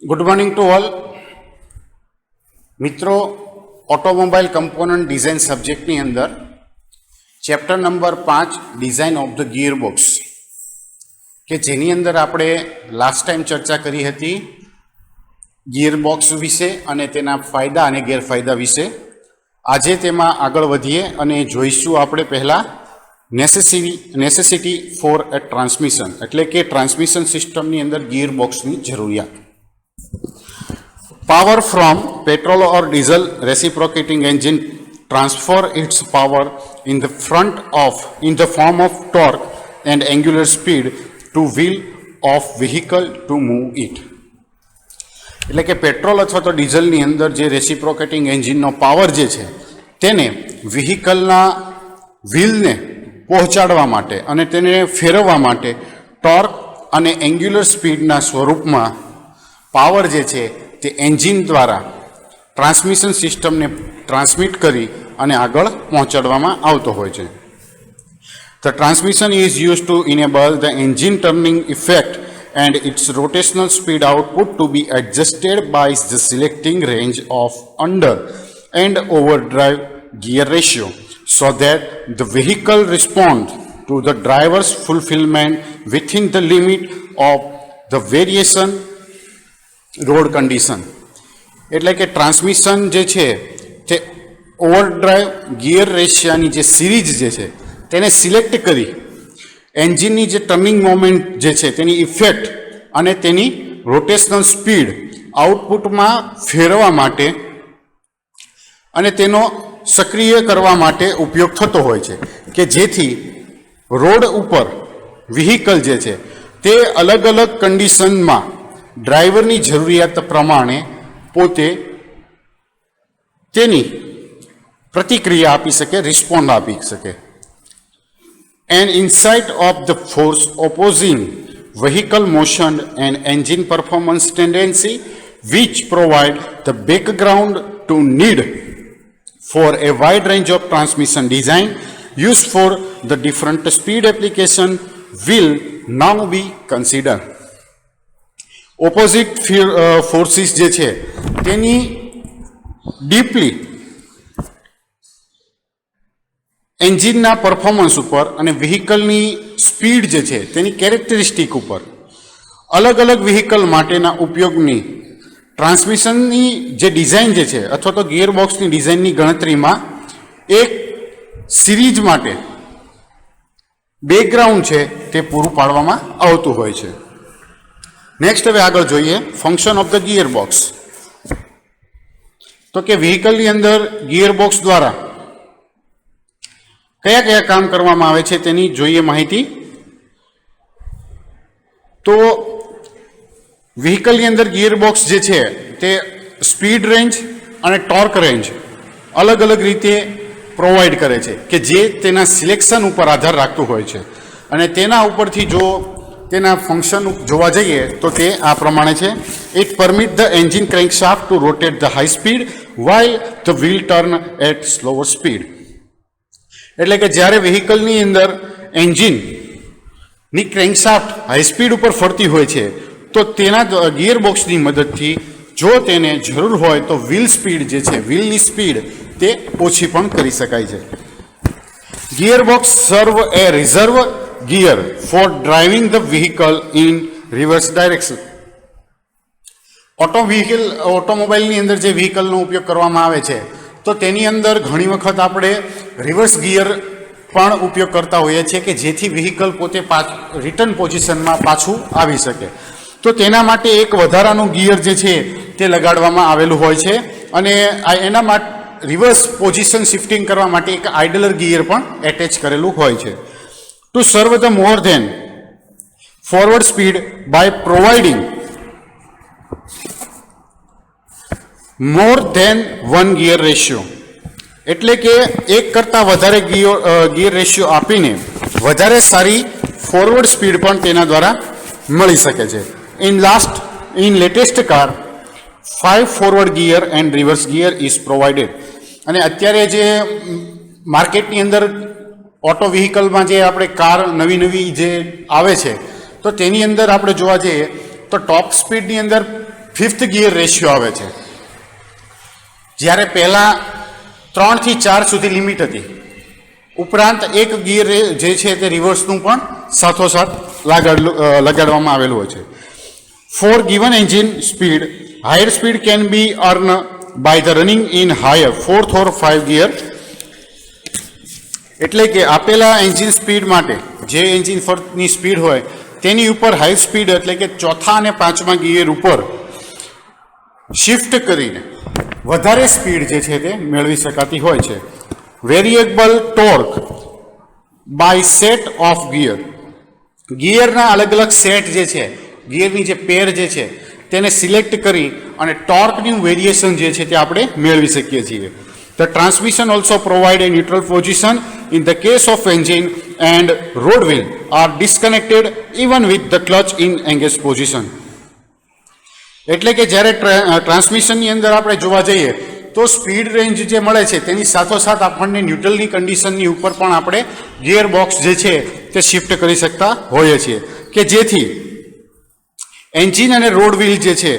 Good morning to all મિત્રો. Automobile component design સબ્જેક્ટની અંદર chapter number 5 design of the gear box, કે જેની અંદર આપણે લાસ્ટ ટાઈમ ચર્ચા કરી હતી ગિયર બોક્સ વિશે અને તેના ફાયદા અને ગેરફાયદા વિશે. આજે તેમાં આગળ વધીએ અને જોઈશું આપણે પહેલાં નેસેસિટી ફોર એ ટ્રાન્સમિશન, એટલે કે ટ્રાન્સમિશન સિસ્ટમની અંદર ગિયર બોક્સની જરૂરિયાત. Power from petrol or diesel reciprocating engine transfer its power in the form of torque and angular speed to wheel of vehicle to move it. એટલે કે પેટ્રોલ અથવા તો ડીઝલની અંદર જે રેસિપ્રોકેટિંગ એન્જિનનો પાવર જે છે તેને વ્હીકલના વ્હીલને પહોંચાડવા માટે અને તેને ફેરવવા માટે ટોર્ક અને એન્ગ્યુલર સ્પીડના સ્વરૂપમાં પાવર જે છે તે એન્જિન દ્વારા ટ્રાન્સમિશન સિસ્ટમને ટ્રાન્સમિટ કરી અને આગળ પહોંચાડવામાં આવતો હોય છે. The transmission is used to enable the engine turning effect and its rotational speed output to be adjusted by the selecting range of under and overdrive gear ratio so that the vehicle responds to the driver's fulfillment within the limit of the variation road condition. એટલે કે transmission જે છે તે ઓવરડ્રાઈવ gear રેશિયાની જે series જે છે તેને select કરી એન્જિનની જે ટર્નિંગ મોમેન્ટ જે છે તેની ઇફેક્ટ અને તેની રોટેશનલ સ્પીડ આઉટપુટમાં ફેરવા માટે અને તેનો સક્રિય કરવા માટે ઉપયોગ થતો હોય છે, કે જેથી રોડ ઉપર વ્હીકલ જે છે તે અલગ અલગ કન્ડિશનમાં ડ્રાઈવરની જરૂરિયાત પ્રમાણે પોતે તેની પ્રતિક્રિયા આપી શકે, રિસ્પોન્ડ આપી શકે. An insight of the force opposing vehicle motion and engine performance tendency which provide the background to need for a wide range of transmission design used for the different speed application will now be considered. Opposite forces જે છે તેની deeply એન્જિનના performance ઉપર અને વ્હીકલની speed જે છે તેની characteristic ઉપર અલગ અલગ વ્હીકલ માટેના ઉપયોગની ટ્રાન્સમિશનની જે ડિઝાઇન જે છે અથવા તો ગિયર બોક્સની ડિઝાઇનની ગણતરીમાં એક સિરીઝ માટે બેકગ્રાઉન્ડ છે તે પૂરું પાડવામાં આવતું હોય છે. નેક્સ્ટ હવે આગળ જોઈએ function of the gear box. તો કે વ્હીકલની અંદર ગિયર બોક્સ દ્વારા કયા કયા કામ કરવામાં આવે છે તેની જોઈએ માહિતી. તો વ્હીકલની અંદર ગિયર બોક્સ જે છે તે સ્પીડ રેન્જ અને ટોર્ક રેન્જ અલગ અલગ રીતે પ્રોવાઈડ કરે છે, કે જે તેના સિલેક્શન ઉપર આધાર રાખતું હોય છે. અને તેના ઉપરથી જો તેના ફંક્શન જોવા જઈએ તો તે આ પ્રમાણે છે. It permit the engine crankshaft to rotate the high speed while the wheel turn at slower speed. એટલે કે જ્યારે વ્હીકલની અંદર એન્જિનની ક્રેન્કશાફ્ટ હાઈ સ્પીડ ઉપર ફરતી હોય છે તો તેના ગિયર બોક્સની મદદથી જો તેને જરૂર હોય તો વ્હીલ સ્પીડ જે છે, વ્હીલની સ્પીડ તે ઓછી પણ કરી શકાય છે. Gear box serve a reverse gear for driving the vehicle in reverse direction. ઓટોમોબાઈલની અંદર જે વ્હીકલનો ઉપયોગ કરવામાં આવે છે તો તેની અંદર ઘણી વખત આપણે રિવર્સ ગિયર પણ ઉપયોગ કરતા હોઈએ છીએ, કે જેથી વ્હીકલ પોતે રિટર્ન પોઝિશનમાં પાછું આવી શકે. તો તેના માટે એક વધારાનું ગિયર જે છે તે લગાડવામાં આવેલું હોય છે, અને એના માટે રિવર્સ પોઝિશન શિફ્ટિંગ કરવા માટે એક આઇડલર ગિયર પણ એટેચ કરેલું હોય છે. To serve the more than forward speed by providing more than one gear ratio. એટલે કે એક કરતાં વધારે ગિયર રેશિયો આપીને વધારે સારી ફોરવર્ડ સ્પીડ પણ તેના દ્વારા મળી શકે છે. In latest car 5 forward gear and reverse gear is provided. અને અત્યારે જે માર્કેટની અંદર ઓટો વ્હીકલમાં જે આપણે કાર નવી જે આવે છે તો તેની અંદર આપણે જોવા જઈએ તો ટોપ સ્પીડની અંદર 5th ગિયર રેશિયો આવે છે, જ્યારે પહેલાં 3 થી 4 સુધી લિમિટ હતી, ઉપરાંત એક ગિયર જે છે તે રિવર્સનું પણ સાથોસાથ લગાડવામાં આવેલું હોય છે. For given engine speed, higher speed can be earn by the running in higher 4th or 5th gear. એટલે કે આપેલા એન્જિન સ્પીડ માટે જે એન્જિન ની સ્પીડ હોય તેની ઉપર હાઈ સ્પીડ એટલે કે 4થા અને 5મા ગિયર ઉપર શિફ્ટ કરીને વધારે સ્પીડ જે છે તે મેળવી શકાતી હોય છે. Variable torque by set of gear, ગિયરના અલગ અલગ સેટ જે છે, ગિયરની જે પેર જે છે તેને સિલેક્ટ કરી અને ટોર્કનું વેરિએશન જે છે તે આપણે મેળવી શકીએ છીએ. The transmission also provide a neutral position in the case of engine and road wheel are disconnected even with the clutch in engaged position. એટલે કે જ્યારે ટ્રાન્સમિશનની અંદર આપણે જોવા જઈએ તો સ્પીડ રેન્જ જે મળે છે તેની સાથોસાથ આપણને ન્યુટ્રલની કન્ડિશનની ઉપર પણ આપણે ગિયર બોક્સ જે છે તે શિફ્ટ કરી શકતા હોઈએ છીએ કે જેથી એન્જિન અને રોડ વ્હીલ જે છે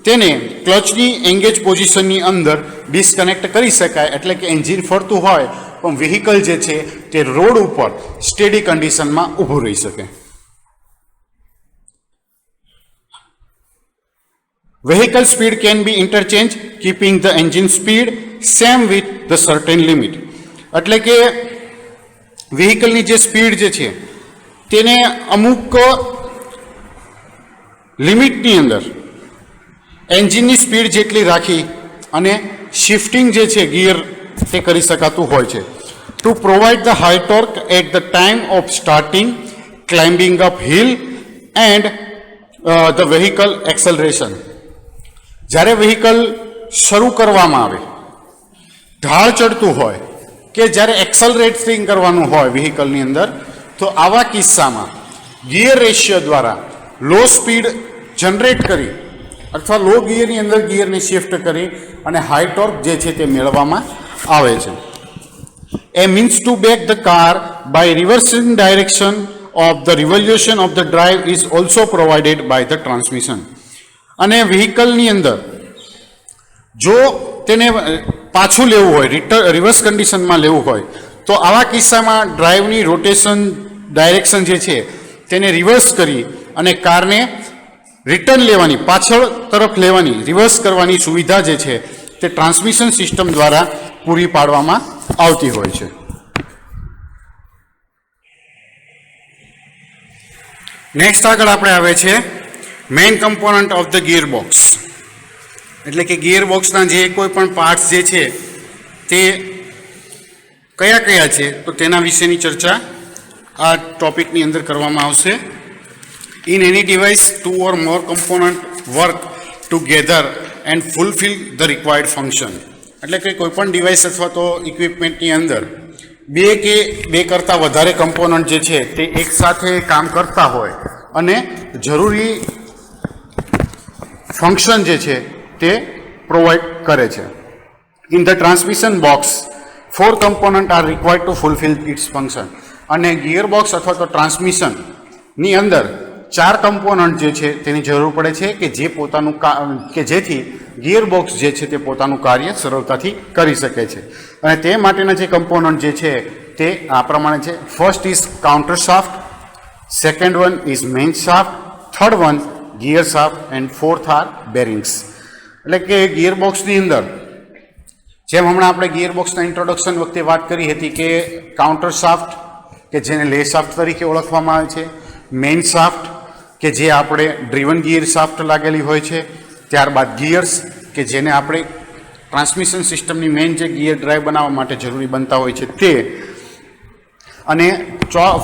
તેને ક્લચની એંગેજ પોઝિશનની અંદર ડિસ્કનેક્ટ કરી શકાય. એટલે કે એન્જિન ફરતું હોય પણ વ્હીકલ જે છે તે રોડ ઉપર સ્ટેડી કન્ડિશનમાં ઊભું રહી શકે. Vehicle speed can be interchanged keeping the engine speed same with the certain limit. એટલે કે વ્હીકલની જે સ્પીડ જે છે તેને અમુક લિમિટની અંદર એન્જિનની સ્પીડ જેટલી રાખી અને શિફ્ટિંગ જે છે ગિયર તે કરી શકાતું હોય છે. To provide the high torque at the time of starting, climbing up hill and the vehicle acceleration. જ્યારે વ્હીકલ શરૂ કરવામાં આવે, ઢાળ ચડતું હોય કે જ્યારે એક્સલરેટિંગ કરવાનું હોય વ્હીકલની અંદર, તો આવા કિસ્સામાં ગિયર રેશિયો દ્વારા લો સ્પીડ જનરેટ કરી અથવા લો ગિયરની અંદર ગિયરને શિફ્ટ કરી અને હાઈ ટોર્ક જે છે તે મેળવવામાં આવે છે. A means to back the car by reversing direction of the revolution of the drive is also provided by the transmission. અને વ્હીકલની અંદર જો તેને પાછું લેવું હોય, રિવર્સ કન્ડિશનમાં લેવું હોય, તો આવા કિસ્સામાં ડ્રાઈવની રોટેશન ડાયરેક્શન જે છે તેને રિવર્સ કરી અને કારને રિટર્ન લેવાની, પાછળ તરફ લેવાની, રિવર્સ કરવાની સુવિધા જે છે તે ટ્રાન્સમિશન સિસ્ટમ દ્વારા પૂરી પાડવામાં આવતી હોય છે. નેક્સ્ટ આગળ આપણે આવે છે main component of the gear box. એટલે કે ગિયર બોક્સના જે કોઈ પણ પાર્ટ્સ જે છે તે કયા કયા છે તો તેના વિશેની ચર્ચા આ ટોપિકની અંદર કરવામાં આવશે. In any device, 2 or more components work together and fulfill the required function. એટલે કે કોઈપણ ડિવાઇસ અથવા તો ઇક્વિપમેન્ટની અંદર બે કરતાં વધારે કમ્પોનન્ટ જે છે તે એકસાથે કામ કરતા હોય અને જરૂરી ફંક્શન જે છે તે પ્રોવાઈડ કરે છે. In the transmission box 4 components are required to fulfill its function. અને ગિયર બોક્સ અથવા તો ટ્રાન્સમિશનની અંદર 4 કમ્પોનન્ટ જે છે તેની જરૂર પડે છે કે જે પોતાનું કે જેથી ગિયર બોક્સ જે છે તે પોતાનું કાર્ય સરળતાથી કરી શકે છે. અને તે માટેના જે કમ્પોનન્ટ જે છે તે આ પ્રમાણે છે. First is counter shaft, second one is main shaft, third one gear shaft and fourth are bearings. એટલે કે ગિયર બોક્સની અંદર જેમ હમણાં આપણે ગિયર બોક્સના ઇન્ટ્રોડક્શન વખતે વાત કરી હતી કે કાઉન્ટર શાફ્ટ કે જેને લે શાફ્ટ તરીકે ઓળખવામાં આવે છે, મેઇન શાફ્ટ કે જે આપણે ડ્રીવન ગિયર શાફ્ટ લાગેલી હોય છે, ત્યારબાદ ગિયર્સ કે જેને આપણે ટ્રાન્સમિશન સિસ્ટમની મેઇન જે ગિયર ડ્રાઈવ બનાવવા માટે જરૂરી બનતા હોય છે તે, અને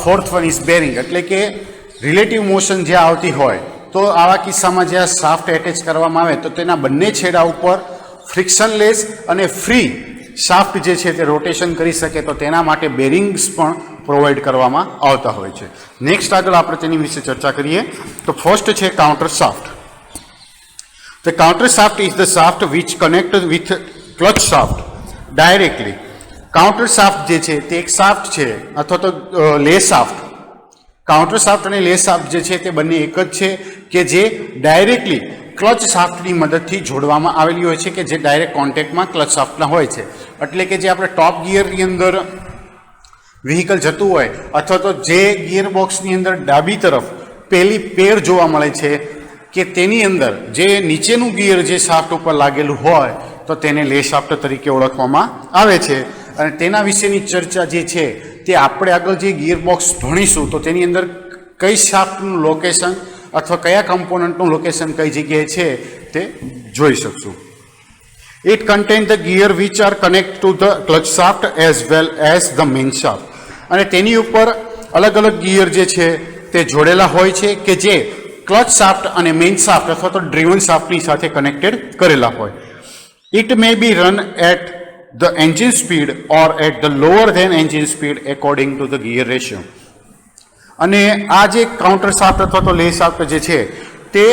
ફોર્થ વન ઇઝ બેરિંગ. એટલે કે રિલેટિવ મોશન જે આવતી હોય તો આવા કિસ્સામાં જ્યાં શાફ્ટ એટેચ કરવામાં આવે તો તેના બંને છેડા ઉપર ફ્રિક્શનલેસ અને ફ્રી શાફ્ટ જે છે તે રોટેશન કરી શકે તો તેના માટે બેરિંગ્સ પણ પ્રોવાઈડ કરવામાં આવતા હોય છે. નેક્સ્ટ આગળ આપણે તેની વિશે ચર્ચા કરીએ તો ફર્સ્ટ છે counter shaft. The counter shaft is the shaft which connects with clutch shaft directly. Counter shaft જે છે તે એક શાફ્ટ છે અથવા તો લે શાફ્ટ. કાઉન્ટર શાફ્ટ અને લેસ શાફ્ટ જે છે તે બંને એક જ છે કે જે ડાયરેક્ટલી ક્લચ શાફ્ટની મદદથી જોડવામાં આવેલી હોય છે, કે જે ડાયરેક્ટ કોન્ટેક્ટમાં ક્લચ શાફ્ટના હોય છે. એટલે કે જે આપણે ટોપ ગિયરની અંદર વ્હીકલ જતું હોય અથવા તો જે ગિયર બોક્સની અંદર ડાબી તરફ પહેલી પેર જોવા મળે છે કે તેની અંદર જે નીચેનું ગિયર જે શાફ્ટ ઉપર લાગેલું હોય તો તેને લે શાફ્ટ તરીકે ઓળખવામાં આવે છે. અને તેના વિશેની ચર્ચા જે છે તે આપણે આગળ જે ગિયર બોક્સ ભણીશું તો તેની અંદર કઈ શાફ્ટનું લોકેશન અથવા કયા કમ્પોનન્ટનું લોકેશન કઈ જગ્યાએ છે તે જોઈ શકશું. It contains the gear which are connected to the clutch shaft as well as the main shaft. અને તેની ઉપર અલગ અલગ ગિયર જે છે તે જોડેલા હોય છે કે જે ક્લચ શાફ્ટ અને મેઇન શાફ્ટ અથવા તો ડ્રીવન શાફ્ટની સાથે કનેક્ટેડ કરેલા હોય. It may be run at the engine speed or at the lower than engine speed according to the gear ratio. અને આ જે કાઉન્ટર શાફ્ટ અથવા તો લે શાફ્ટ જે છે તે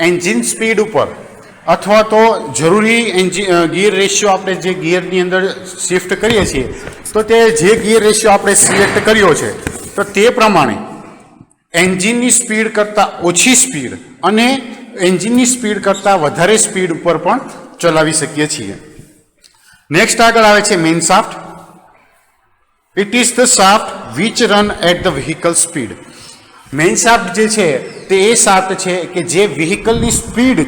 એન્જિન સ્પીડ ઉપર અથવા તો જરૂરી ગિયર રેશિયો આપણે જે ગિયરની અંદર શિફ્ટ કરીએ છીએ તો તે જે ગિયર રેશિયો આપણે સિલેક્ટ કર્યો છે તો તે પ્રમાણે એન્જિનની સ્પીડ કરતાં ઓછી સ્પીડ અને એન્જિનની સ્પીડ કરતાં વધારે સ્પીડ ઉપર પણ ચલાવી શકીએ છીએ. નેક્સ્ટ આગળ આવે છે main shaft. It is the shaft which run at the vehicle speed. Main shaft જે છે તે એ શાફ્ટ છે કે જે વ્હીકલની સ્પીડ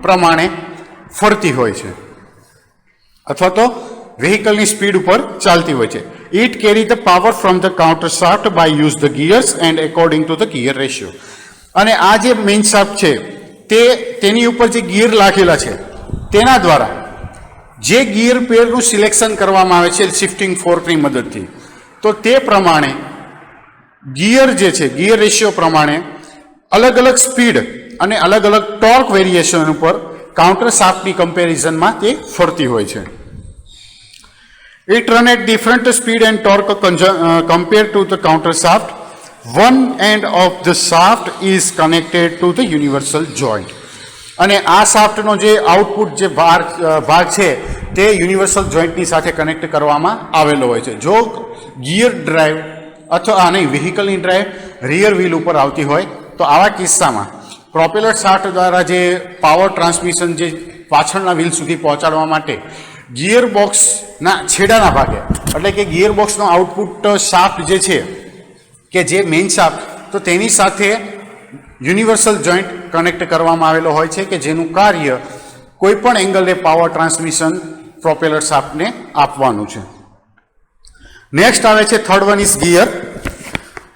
પ્રમાણે ફરતી હોય છે અથવા તો વ્હીકલની સ્પીડ ઉપર ચાલતી હોય છે. It carry the power from the counter shaft by use the gears and according to the gear ratio. અને આ જે મેઇન શાફ્ટ છે તેની ઉપર જે ગિયર લાગેલા છે તેના દ્વારા જે ગિયર પેરનું સિલેક્શન કરવામાં આવે છે શિફ્ટિંગ ફોર્કની મદદથી તો તે પ્રમાણે ગિયર જે છે ગિયર રેશિયો પ્રમાણે અલગ અલગ સ્પીડ અને અલગ અલગ ટોર્ક વેરિએશન ઉપર કાઉન્ટર શાફ્ટની કમ્પેરિઝનમાં તે ફરતી હોય છે. It run at different speed and torque compared to the counter shaft. One end of the shaft is connected to the universal joint. અને આ શાફ્ટનો જે આઉટપુટ જે ભાગ છે તે યુનિવર્સલ જોઈન્ટની સાથે કનેક્ટ કરવામાં આવેલો હોય છે. જો ગિયર ડ્રાઈવ અથવા નહીં વ્હીકલની ડ્રાઈવ રિયર વ્હીલ ઉપર આવતી હોય તો આવા કિસ્સામાં પ્રોપેલર શાફ્ટ દ્વારા જે પાવર ટ્રાન્સમિશન જે પાછળના વ્હીલ સુધી પહોંચાડવા માટે ગિયર બોક્સના છેડાના ભાગે એટલે કે ગિયર બોક્સનો આઉટપુટ શાફ્ટ જે છે કે જે મેઇન શાફ્ટ તો તેની સાથે યુનિવર્સલ જોઈન્ટ કનેક્ટ કરવામાં આવેલો હોય છે કે જેનું કાર્ય કોઈ પણ એંગલે પાવર ટ્રાન્સમિશન પ્રોપેલર શાફ્ટને આપવાનું છે. નેક્સ્ટ આવે છે third one is gear.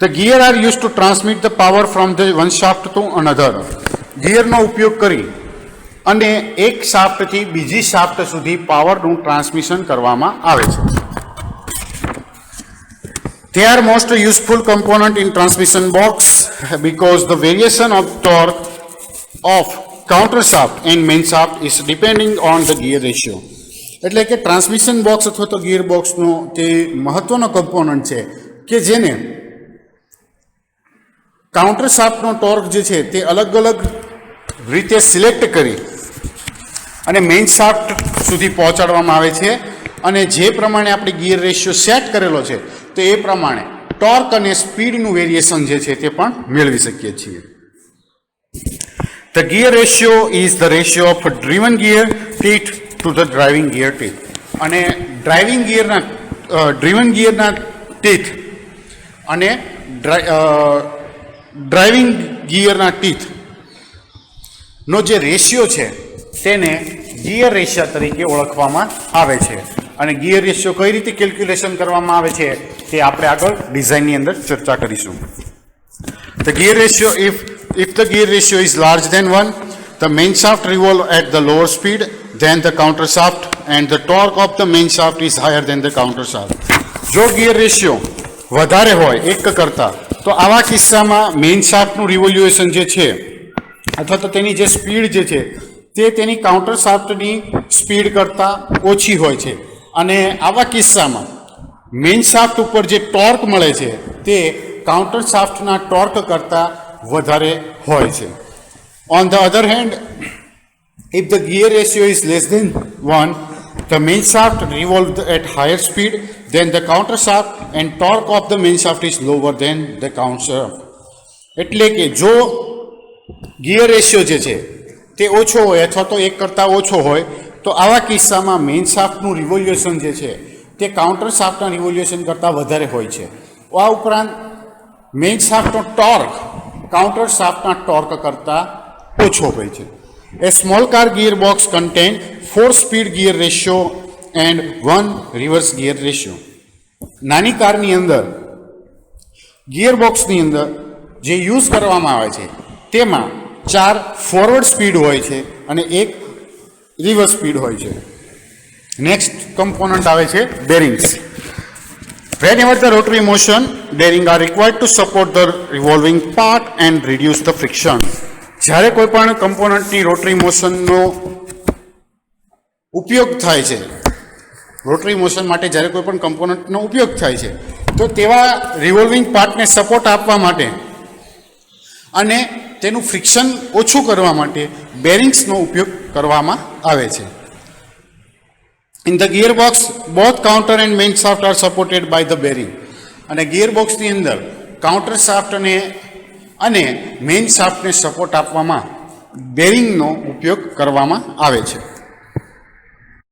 The gear are use to transmit the power from the one shaft to another. ગિયરનો ઉપયોગ કરી અને એક શાફ્ટથી બીજી શાફ્ટ સુધી પાવરનું ટ્રાન્સમિશન કરવામાં આવે છે. They are most useful component in transmission box because the variation of torque of counter shaft and main shaft is depending on the gear ratio. એટલે કે ટ્રાન્સમિશન બોક્સ અથવા તો ગિયર બોક્સનો તે મહત્વનો કમ્પોનન્ટ છે કે જેને કાઉન્ટર શાફ્ટનો ટોર્ક જે છે તે અલગ અલગ રીતે સિલેક્ટ કરી અને મેઇન શાફ્ટ સુધી પહોંચાડવામાં આવે છે. અને જે પ્રમાણે આપણે ગિયર રેશિયો સેટ કરેલો છે તો એ પ્રમાણે ટોર્ક અને સ્પીડનું વેરિએશન જે છે તે પણ મેળવી શકીએ છીએ. The gear ratio is the ratio of driven gear teeth to the driving gear teeth. અને ડ્રીવન ગિયરના ટીથ અને ડ્રાઇવિંગ ગિયરના ટીથનો જે રેશિયો છે તેને ગિયર રેશિયો તરીકે ઓળખવામાં આવે છે. અને ગિયર રેશિયો કઈ રીતે કેલ્ક્યુલેશન કરવામાં આવે છે તે આપણે આગળ ડિઝાઇનની અંદર ચર્ચા કરીશું. The gear ratio if the gear ratio is larger than 1, the main shaft revolve at the lower speed than the counter shaft and the torque of the main shaft is higher than the counter shaft. જો gear ratio વધારે હોય એક કરતાં તો આવા કિસ્સામાં main શાફ્ટનું revolution જે છે અથવા તો તેની જે સ્પીડ જે છે તે તેની કાઉન્ટર શાફ્ટની સ્પીડ કરતાં ઓછી હોય છે. અને આવા કિસ્સામાં મેઇન શાફ્ટ ઉપર જે ટોર્ક મળે છે તે કાઉન્ટર શાફ્ટના ટોર્ક કરતાં વધારે હોય છે. On the other hand if the gear ratio is less than 1, the main shaft revolves at higher speed than the counter shaft and torque of the main shaft is lower than the counter shaft. એટલે કે જો gear ratio જે છે તે ઓછો હોય અથવા તો એક કરતાં ઓછો હોય તો આવા કિસ્સામાં મેઇન શાફ્ટનું રિવોલ્યુશન જે છે તે કાઉન્ટર શાફ્ટના રિવોલ્યુશન કરતાં વધારે હોય છે. આ ઉપરાંત મેઇન શાફ્ટનો ટોર્ક કાઉન્ટર શાફ્ટના ટોર્ક કરતાં ઓછો હોય છે. A small car gearbox contain 4 speed gear ratio and 1 reverse gear ratio. નાની કારની અંદર ગિયરબોક્સની અંદર જે યુઝ કરવામાં આવે છે તેમાં 4 ફોરવર્ડ સ્પીડ હોય છે અને 1 રિવર્સ સ્પીડ હોય છે. નેક્સ્ટ કમ્પોનન્ટ આવે છે bearings. Whenever the rotary motion, bearings are required to support the revolving part and reduce the friction. જ્યારે કોઈ પણ કમ્પોનન્ટની રોટરી મોશનનો ઉપયોગ થાય છે, રોટરી મોશન માટે જ્યારે કોઈ પણ કમ્પોનન્ટનો ઉપયોગ થાય છે તો તેવા રિવોલ્વિંગ પાર્ટને સપોર્ટ આપવા માટે અને તેનું ફ્રિક્શન ઓછું કરવા માટે બેરિંગ્સનો ઉપયોગ કરવામાં આવે છે. In the gearbox both counter and main shaft are supported by the bearing. અને ગિયરબોક્સની અંદર કાઉન્ટર શાફ્ટ અને મેઇન શાફ્ટને સપોર્ટ આપવામાં બેરિંગનો ઉપયોગ કરવામાં આવે છે.